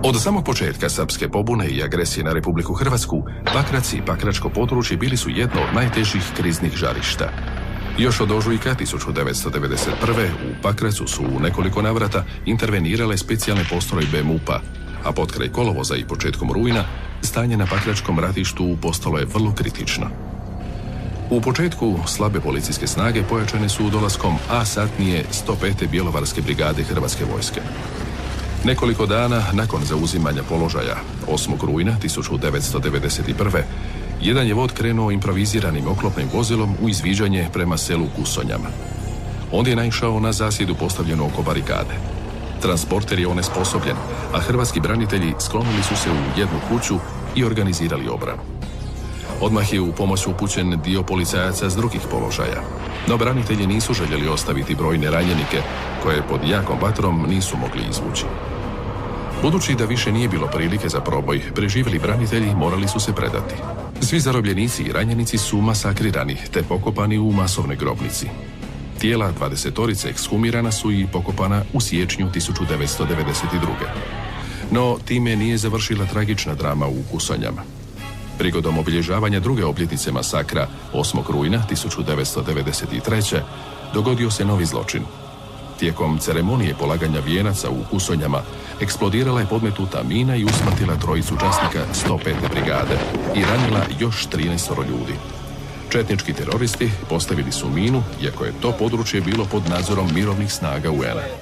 Od samog početka srpske pobune i agresije na Republiku Hrvatsku, Pakrac i pakračko područje bili su jedno od najtežih kriznih žarišta. Još od ožujka 1991. u Pakracu su u nekoliko navrata intervenirale specijalne postrojbe MUP-a, a potkraj kolovoza i početkom rujna stanje na pakračkom ratištu postalo je vrlo kritično. U početku slabe policijske snage pojačane su dolaskom A satnije 105. Bjelovarske brigade Hrvatske vojske. Nekoliko dana nakon zauzimanja položaja, 8. rujna 1991. jedan je vod krenuo improviziranim oklopnim vozilom u izviđanje prema selu Kusonjama. On je naišao na zasjedu postavljenu oko barikade. Transporter je onesposobljen, a hrvatski branitelji sklonili su se u jednu kuću i organizirali obranu. Odmah je u pomoć upućen dio policajaca s drugih položaja, no branitelji nisu željeli ostaviti brojne ranjenike koje pod jakom vatrom nisu mogli izvući. Budući da više nije bilo prilike za proboj, preživjeli branitelji morali su se predati. Svi zarobljenici i ranjenici su masakrirani te pokopani u masovnoj grobnici. Tijela 20-torice ekshumirana su i pokopana u siječnju 1992. No time nije završila tragična drama u Kusonjama. Prigodom obilježavanja druge obljetnice masakra 8. rujna 1993. dogodio se novi zločin. Tijekom ceremonije polaganja vijenaca u Kusonjama eksplodirala je podmetuta mina i usmrtila trojicu časnika 105. brigade i ranila još 13 ljudi. Četnički teroristi postavili su minu, iako je to područje bilo pod nadzorom mirovnih snaga UN-a.